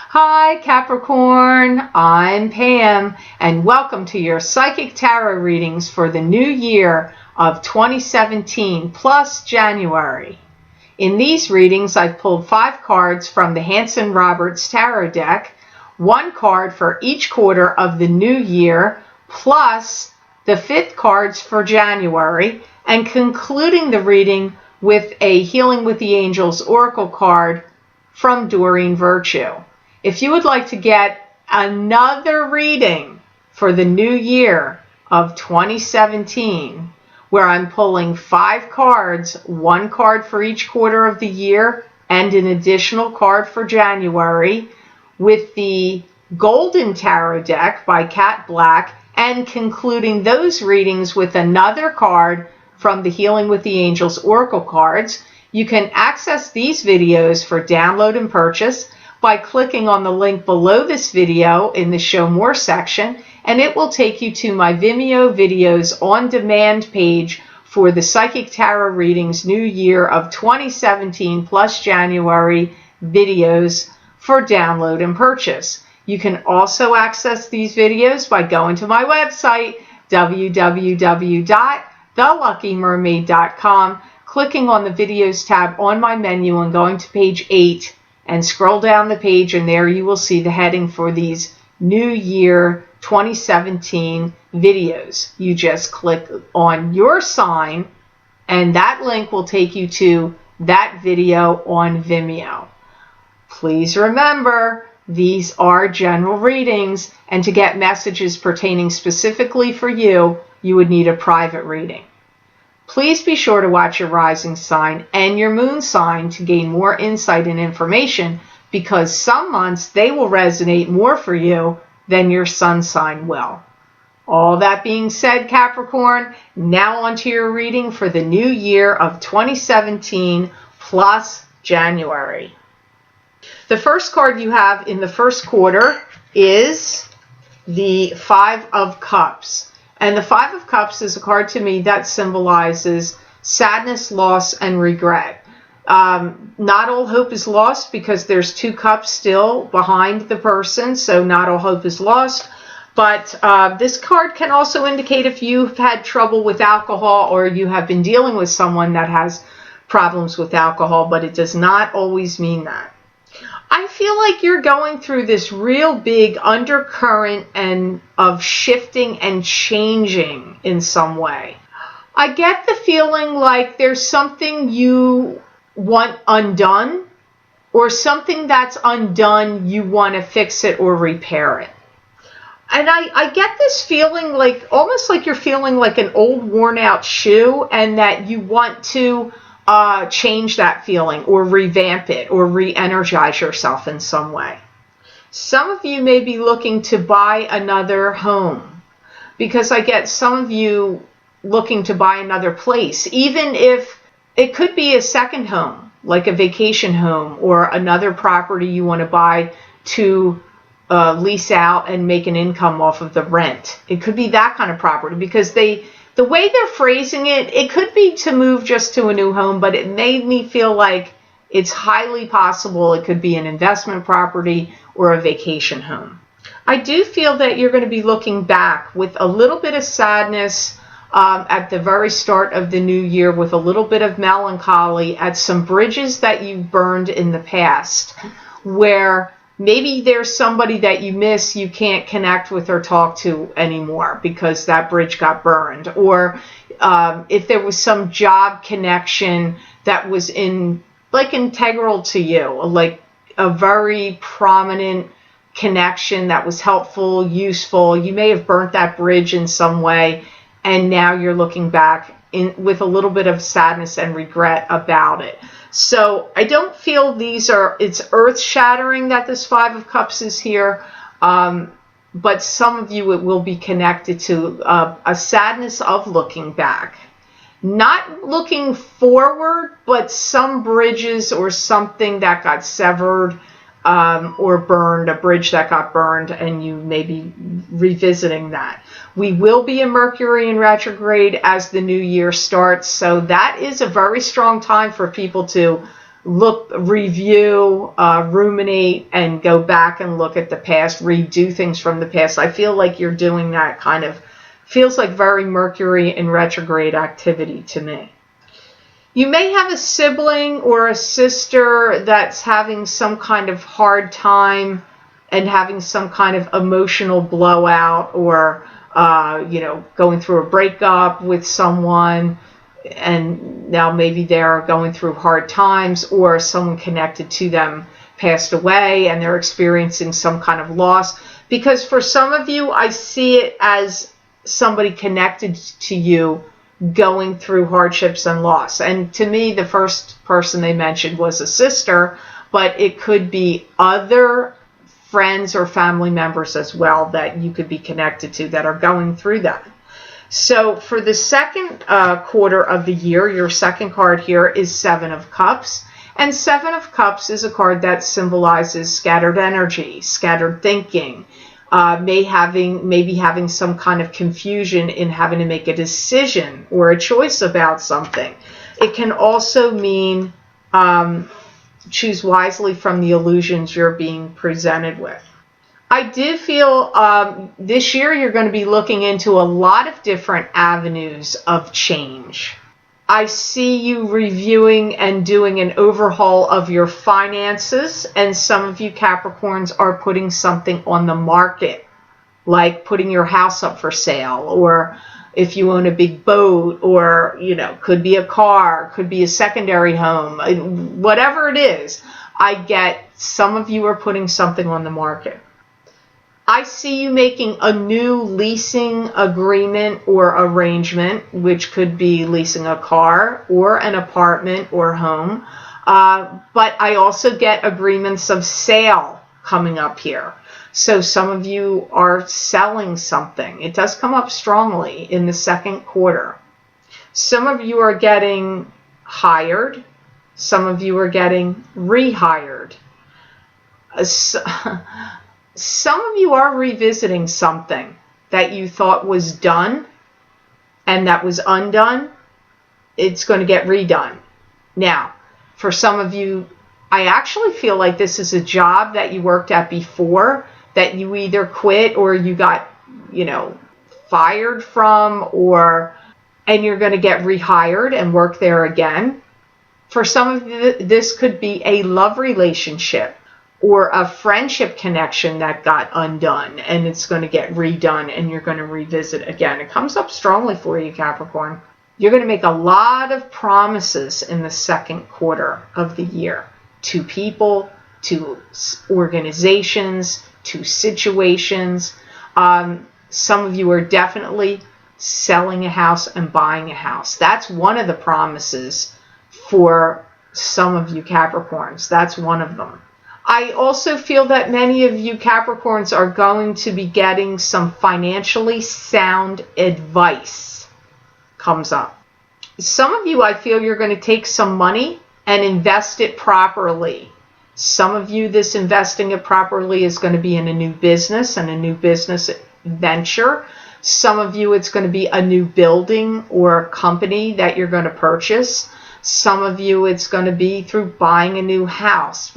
Hi Capricorn, I'm Pam, and welcome to your Psychic Tarot readings for the new year of 2017 plus January. In these readings, I've pulled 5 cards from the Hanson Roberts Tarot deck, 1 card for each quarter of the new year, plus the 5th cards for January, and concluding the reading with a Healing with the Angels Oracle card from Doreen Virtue. If you would like to get another reading for the new year of 2017, where I'm pulling 5 cards, 1 card for each quarter of the year, and an additional card for January, with the Golden Tarot deck by Cat Black, and concluding those readings with another card from the Healing with the Angels Oracle cards, you can access these videos for download and purchase by clicking on the link below this video in the Show More section, and it will take you to my Vimeo videos on demand page for the Psychic Tarot readings New Year of 2017 plus January videos for download and purchase. You can also access these videos by going to my website, www.theluckymermaid.com, clicking on the Videos tab on my menu and going to page 8, and scroll down the page, and there you will see the heading for these New Year 2017 videos. You just click on your sign, and that link will take you to that video on Vimeo. Please remember, these are general readings, and to get messages pertaining specifically for you, you would need a private reading. Please be sure to watch your rising sign and your moon sign to gain more insight and information, because some months they will resonate more for you than your sun sign will. All that being said, Capricorn, now on to your reading for the new year of 2017 plus January. The first card you have in the first quarter is the 5 of Cups. And the 5 of Cups is a card to me that symbolizes sadness, loss, and regret. Not all hope is lost, because there's 2 cups still behind the person, so not all hope is lost. But this card can also indicate if you've had trouble with alcohol, or you have been dealing with someone that has problems with alcohol, but it does not always mean that. I feel like you're going through this real big undercurrent and of shifting and changing in some way. I get the feeling like there's something you want undone, or something that's undone, you want to fix it or repair it. And I get this feeling like, almost like you're feeling like an old worn out shoe, and that you want to change that feeling, or revamp it, or re-energize yourself in some way. Some of you may be looking to buy another home, because I get some of you looking to buy another place, even if it could be a second home, like a vacation home, or another property you want to buy to lease out and make an income off of the rent. It could be that kind of property, because the way they're phrasing it, it could be to move just to a new home, but it made me feel like it's highly possible it could be an investment property or a vacation home. I do feel that you're going to be looking back with a little bit of sadness at the very start of the new year, with a little bit of melancholy at some bridges that you burned in the past, where maybe there's somebody that you miss, you can't connect with or talk to anymore because that bridge got burned. Or if there was some job connection that was integral to you, like a very prominent connection that was helpful, useful, you may have burnt that bridge in some way, and now you're looking back with a little bit of sadness and regret about it. So I don't feel it's earth-shattering that this 5 of Cups is here, but some of you, it will be connected to a sadness of looking back. Not looking forward, but some bridges or something that got severed or burned, a bridge that got burned, and you may be revisiting that. We will be in Mercury in retrograde as the new year starts, so that is a very strong time for people to look, review, ruminate, and go back and look at the past, redo things from the past. I feel like you're doing that kind of, feels like very Mercury in retrograde activity to me. You may have a sibling or a sister that's having some kind of hard time and having some kind of emotional blowout, or going through a breakup with someone, and now maybe they're going through hard times, or someone connected to them passed away and they're experiencing some kind of loss. Because for some of you, I see it as somebody connected to you going through hardships and loss. And to me, the first person they mentioned was a sister, but it could be other friends or family members as well that you could be connected to that are going through that. So for the second quarter of the year, your second card here is Seven of Cups. And Seven of Cups is a card that symbolizes scattered energy, scattered thinking, maybe having some kind of confusion in having to make a decision or a choice about something. It can also mean choose wisely from the illusions you're being presented with. I did feel this year you're going to be looking into a lot of different avenues of change. I see you reviewing and doing an overhaul of your finances, and some of you Capricorns are putting something on the market, like putting your house up for sale, or if you own a big boat, or, could be a car, could be a secondary home, whatever it is. I get some of you are putting something on the market. I see you making a new leasing agreement or arrangement, which could be leasing a car or an apartment or home. But I also get agreements of sale coming up here. So some of you are selling something. It does come up strongly in the second quarter. Some of you are getting hired. Some of you are getting rehired. Some of you are revisiting something that you thought was done and that was undone. It's going to get redone. Now, for some of you, I actually feel like this is a job that you worked at before that you either quit or you got, fired from, and you're going to get rehired and work there again. For some of you, this could be a love relationship or a friendship connection that got undone, and it's going to get redone and you're going to revisit again. It comes up strongly for you, Capricorn. You're going to make a lot of promises in the second quarter of the year to people, to organizations, to situations. Some of you are definitely selling a house and buying a house. That's one of the promises for some of you Capricorns. That's one of them. I also feel that many of you Capricorns are going to be getting some financially sound advice comes up. Some of you, I feel you're going to take some money and invest it properly. Some of you, this investing it properly is going to be in a new business and a new business venture. Some of you, it's going to be a new building or a company that you're going to purchase. Some of you, it's going to be through buying a new house.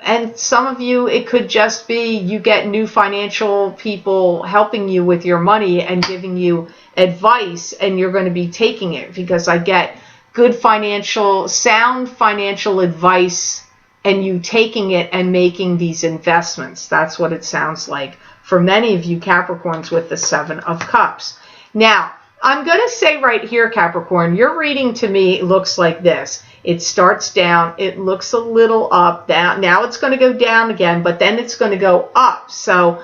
And some of you, it could just be you get new financial people helping you with your money and giving you advice, and you're going to be taking it, because I get good sound financial advice and you taking it and making these investments. That's what it sounds like for many of you Capricorns with the Seven of Cups. Now, I'm going to say right here, Capricorn, your reading to me looks like this. It starts down, it looks a little up, down. Now it's going to go down again, but then it's going to go up. So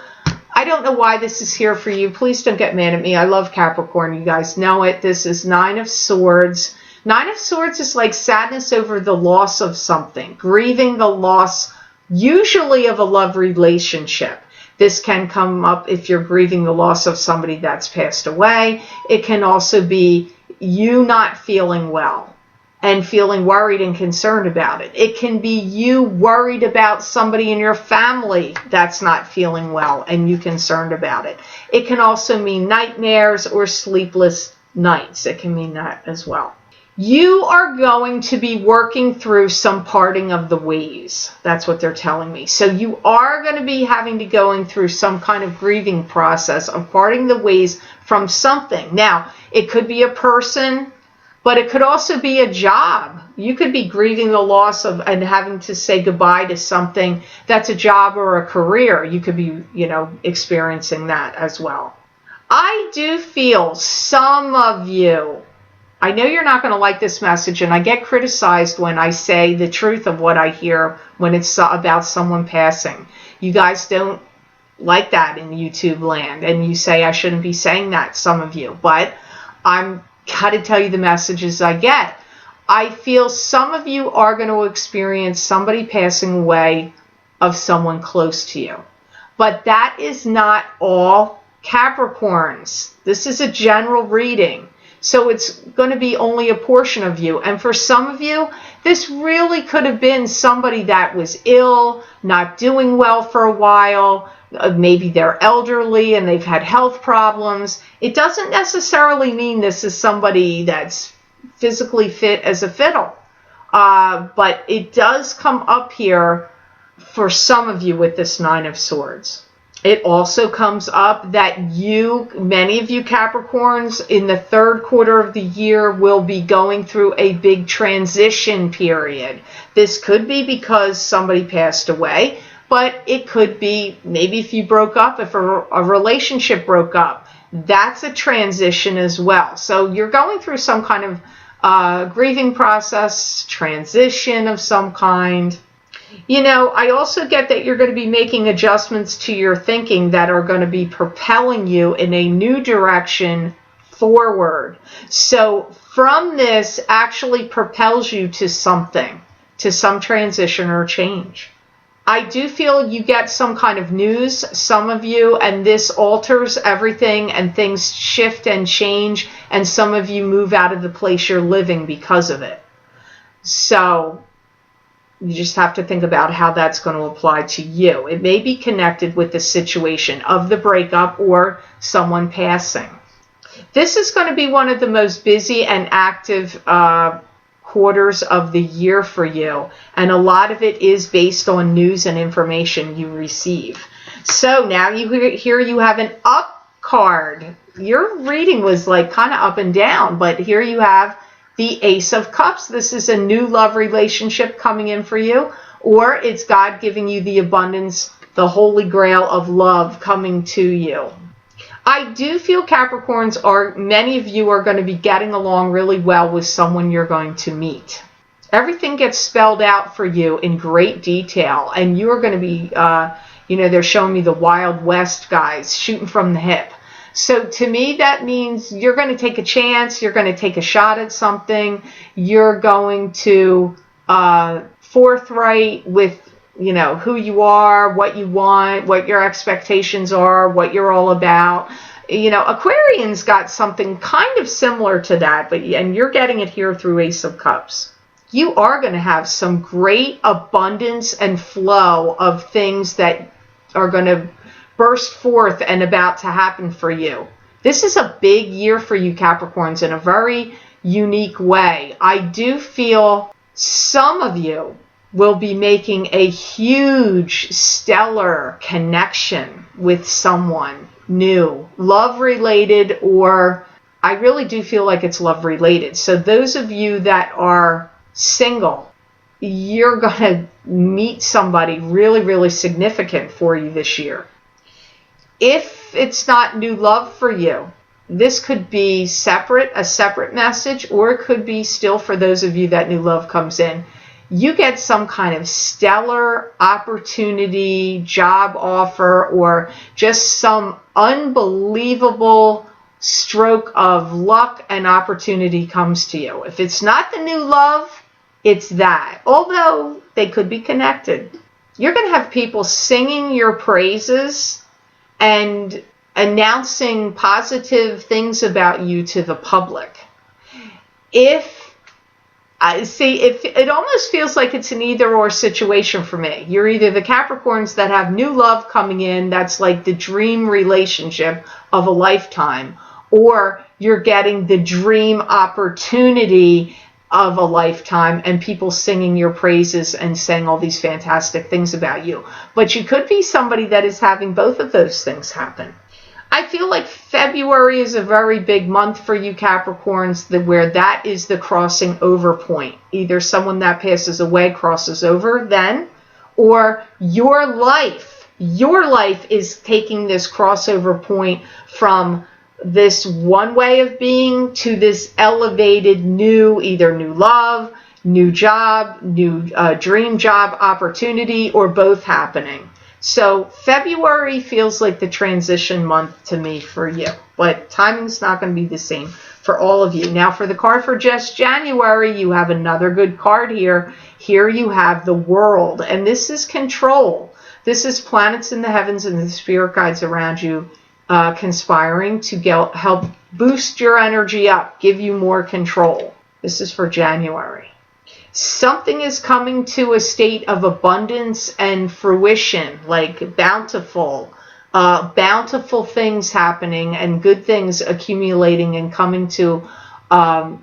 I don't know why this is here for you. Please don't get mad at me. I love Capricorn. You guys know it. This is Nine of Swords. Nine of Swords is like sadness over the loss of something, grieving the loss, usually of a love relationship. This can come up if you're grieving the loss of somebody that's passed away. It can also be you not feeling well and feeling worried and concerned about it. It can be you worried about somebody in your family that's not feeling well and you concerned about it. It can also mean nightmares or sleepless nights. It can mean that as well. You are going to be working through some parting of the ways. That's what they're telling me. So you are going to be having to going through some kind of grieving process of parting the ways from something. Now, it could be a person, but it could also be a job. You could be grieving the loss of and having to say goodbye to something that's a job or a career. You could be, experiencing that as well. I do feel some of you, I know you're not going to like this message, and I get criticized when I say the truth of what I hear when it's about someone passing. You guys don't like that in YouTube land, and you say I shouldn't be saying that, some of you, but I'm got to tell you the messages I get. I feel some of you are going to experience somebody passing away of someone close to you, but that is not all Capricorns. This is a general reading. So it's going to be only a portion of you. And for some of you, this really could have been somebody that was ill, not doing well for a while. Maybe they're elderly and they've had health problems. It doesn't necessarily mean this is somebody that's physically fit as a fiddle. But it does come up here for some of you with this Nine of Swords. It also comes up that many of you Capricorns in the third quarter of the year will be going through a big transition period. This could be because somebody passed away, but it could be maybe if you broke up, if a relationship broke up, that's a transition as well. So you're going through some kind of grieving process, transition of some kind. I also get that you're going to be making adjustments to your thinking that are going to be propelling you in a new direction forward. So from this actually propels you to something, to some transition or change. I do feel you get some kind of news, some of you, and this alters everything and things shift and change, and some of you move out of the place you're living because of it. So you just have to think about how that's going to apply to you. It may be connected with the situation of the breakup or someone passing. This is going to be one of the most busy and active quarters of the year for you, and a lot of it is based on news and information you receive. So now here you have an up card. Your reading was like kind of up and down, but here you have the Ace of Cups. This is a new love relationship coming in for you, or it's God giving you the abundance, the holy grail of love coming to you. I do feel Capricorns many of you are going to be getting along really well with someone you're going to meet. Everything gets spelled out for you in great detail, and you're going to be, they're showing me the Wild West guys shooting from the hip. So to me, that means you're going to take a chance, you're going to take a shot at something, you're going to forthright with, who you are, what you want, what your expectations are, what you're all about. Aquarian's got something kind of similar to that, and you're getting it here through Ace of Cups. You are going to have some great abundance and flow of things that are going to burst forth and about to happen for you. This is a big year for you Capricorns in a very unique way. I do feel some of you will be making a huge stellar connection with someone new, love related, or I really do feel like it's love related. So those of you that are single, you're going to meet somebody really, really significant for you this year. If it's not new love for you, this could be a separate message, or it could be still for those of you that new love comes in. You get some kind of stellar opportunity, job offer, or just some unbelievable stroke of luck and opportunity comes to you. If it's not the new love, it's that. Although they could be connected. You're going to have people singing your praises and announcing positive things about you to the public. If it almost feels like it's an either or situation for me. You're either the Capricorns that have new love coming in, that's like the dream relationship of a lifetime, or you're getting the dream opportunity of a lifetime and people singing your praises and saying all these fantastic things about you. But you could be somebody that is having both of those things happen. I feel like February is a very big month for you Capricorns, where that is the crossing over point. Either someone that passes away crosses over then, or your life is taking this crossover point from this one way of being to this elevated either new love, new job, new dream job opportunity, or both happening. So February feels like the transition month to me for you, but timing's not going to be the same for all of you. Now for the card for just January, you have another good card here. Here you have the World, and this is control. This is planets in the heavens and the spirit guides around you conspiring to help boost your energy up, give you more control. This is for January. Something is coming to a state of abundance and fruition, like bountiful things happening and good things accumulating and coming to a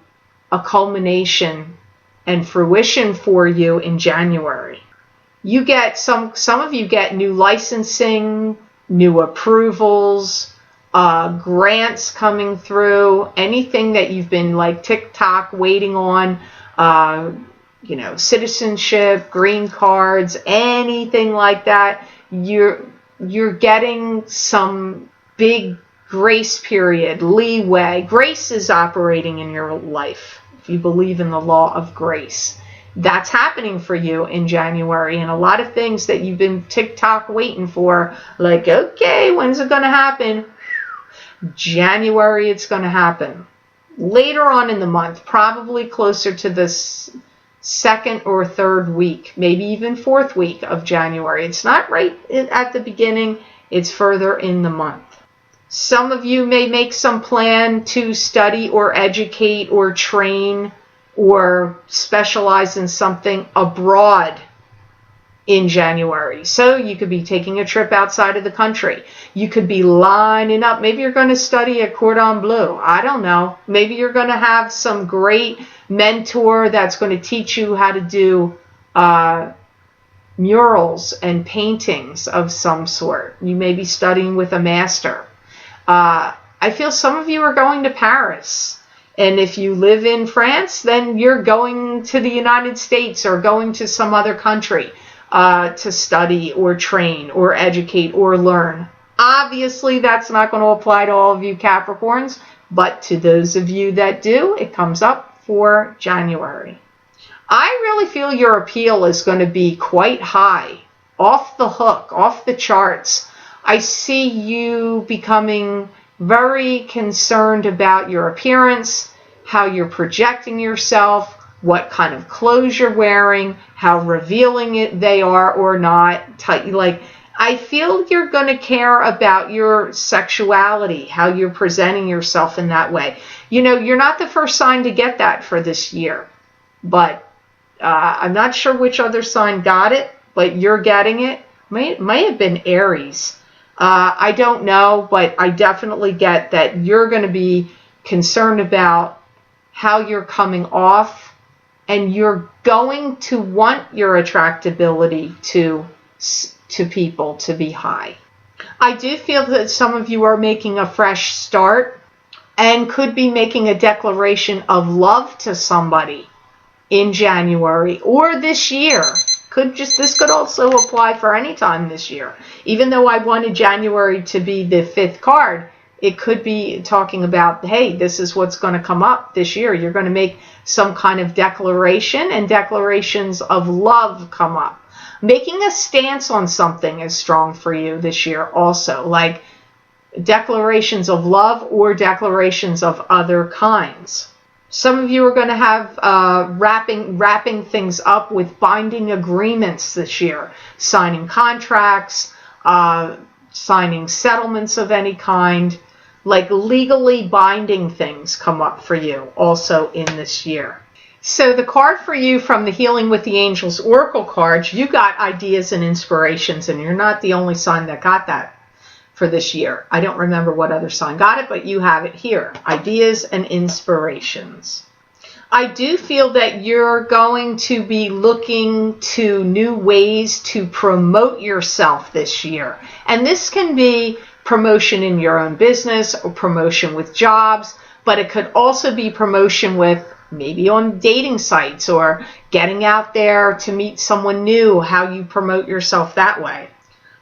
culmination and fruition for you in January. You get some of you get new licensing, new approvals, grants coming through, anything that you've been like tick-tock waiting on, citizenship, green cards, anything like that. You're getting some big grace period, leeway. Grace is operating in your life, if you believe in the law of grace. That's happening for you in January, and a lot of things that you've been tick-tock waiting for, like, okay, when's it going to happen? January, it's going to happen. Later on in the month, probably closer to the second or third week, maybe even fourth week of January. It's not right at the beginning, it's further in the month. Some of you may make some plan to study or educate or train or specialize in something abroad in January. So you could be taking a trip outside of the country. You could be lining up. Maybe you're going to study at Cordon Bleu. I don't know. Maybe you're going to have some great mentor that's going to teach you how to do murals and paintings of some sort. You may be studying with a master. I feel some of you are going to Paris. And if you live in France, then you're going to the United States or going to some other country to study or train or educate or learn. Obviously, that's not going to apply to all of you Capricorns, but to those of you that do, it comes up for January. I really feel your appeal is going to be quite high, off the hook, off the charts. I see you becoming very concerned about your appearance, how you're projecting yourself, what kind of clothes you're wearing, how revealing they are or not. I feel you're going to care about your sexuality, how you're presenting yourself in that way. You're not the first sign to get that for this year, but I'm not sure which other sign got it, but you're getting it. Might have been Aries. I don't know, but I definitely get that you're going to be concerned about how you're coming off, and you're going to want your attractability to people to be high. I do feel that some of you are making a fresh start and could be making a declaration of love to somebody in January or this year. This could also apply for any time this year. Even though I wanted January to be the fifth card, it could be talking about, hey, this is what's going to come up this year. You're going to make some kind of declaration, and declarations of love come up. Making a stance on something is strong for you this year also, like declarations of love or declarations of other kinds. Some of you are going to have wrapping things up with binding agreements this year, signing contracts, signing settlements of any kind, like legally binding things come up for you also in this year. So the card for you from the Healing with the Angels Oracle cards, you got ideas and inspirations, and you're not the only sign that got that for this year. I don't remember what other sign got it, but you have it here. Ideas and inspirations. I do feel that you're going to be looking to new ways to promote yourself this year. And this can be promotion in your own business or promotion with jobs, but it could also be promotion with maybe on dating sites or getting out there to meet someone new, how you promote yourself that way.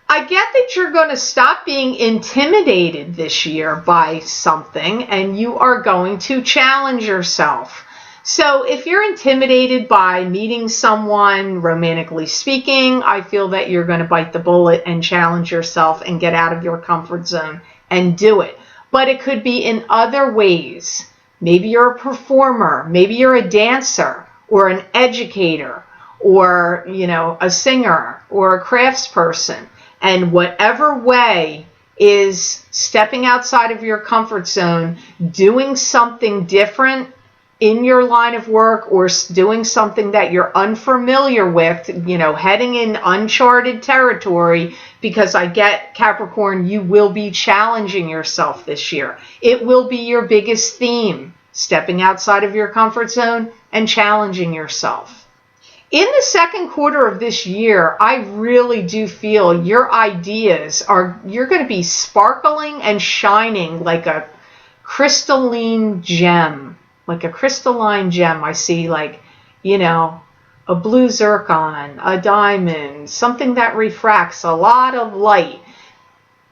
I get that you're going to stop being intimidated this year by something and you are going to challenge yourself. So if you're intimidated by meeting someone, romantically speaking, I feel that you're going to bite the bullet and challenge yourself and get out of your comfort zone and do it. But it could be in other ways. Maybe you're a performer, maybe you're a dancer or an educator or, a singer or a craftsperson. And whatever way is stepping outside of your comfort zone, doing something different in your line of work or doing something that you're unfamiliar with, heading in uncharted territory, because I get, Capricorn, you will be challenging yourself this year. It will be your biggest theme, stepping outside of your comfort zone and challenging yourself. In the second quarter of this year, I really do feel your ideas you're going to be sparkling and shining like a crystalline gem. Like a crystalline gem. I see a blue zircon, a diamond, something that refracts a lot of light.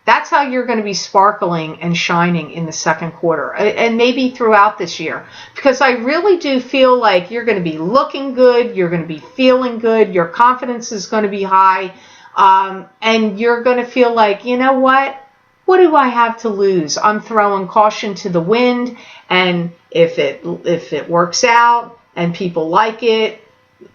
That's how you're going to be sparkling and shining in the second quarter and maybe throughout this year, because I really do feel like you're going to be looking good, you're going to be feeling good, your confidence is going to be high, and you're going to feel like, what do I have to lose? I'm throwing caution to the wind, and if it works out and people like it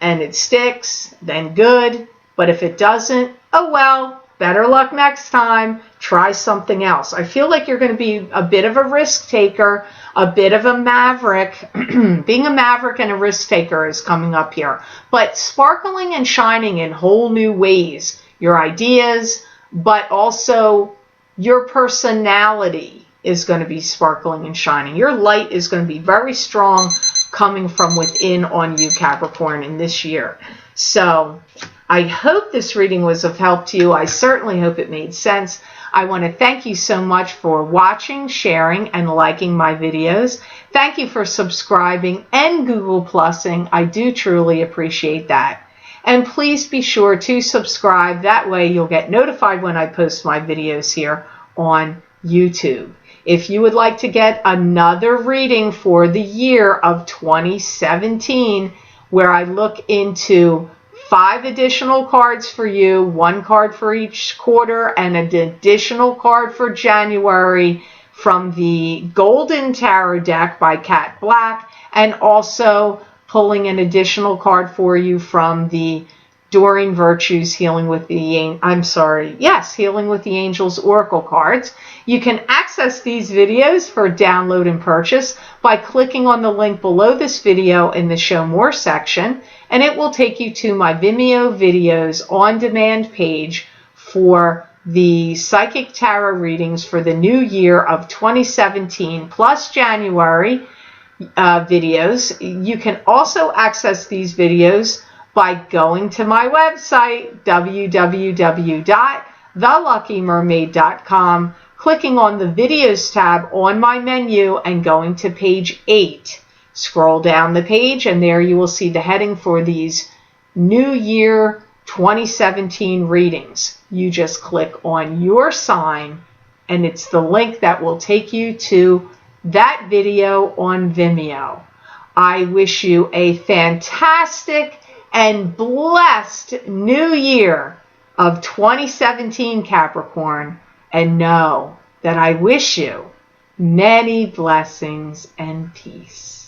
and it sticks, then good. But if it doesn't, oh well, better luck next time. Try something else. I feel like you're going to be a bit of a risk taker, a bit of a maverick. Being a maverick and a risk taker is coming up here. But sparkling and shining in whole new ways. Your ideas, but also your personality is going to be sparkling and shining. Your light is going to be very strong coming from within on you, Capricorn, in this year. So I hope this reading was of help to you. I certainly hope it made sense. I want to thank you so much for watching, sharing, and liking my videos. Thank you for subscribing and Google Plusing. I do truly appreciate that. And please be sure to subscribe. That way you'll get notified when I post my videos here on YouTube. If you would like to get another reading for the year of 2017, where I look into 5 additional cards for you, 1 card for each quarter, and an additional card for January from the Golden Tarot deck by Cat Black, and also pulling an additional card for you from the Doreen Virtues Healing with the Angels Oracle cards. You can access these videos for download and purchase by clicking on the link below this video in the Show More section, and it will take you to my Vimeo videos on demand page for the Psychic Tarot readings for the new year of 2017 plus January videos. You can also access these videos by going to my website, www.theluckymermaid.com, clicking on the Videos tab on my menu and going to page 8. Scroll down the page and there you will see the heading for these New Year 2017 readings. You just click on your sign and it's the link that will take you to that video on Vimeo. I wish you a fantastic and blessed new year of 2017, Capricorn, and know that I wish you many blessings and peace.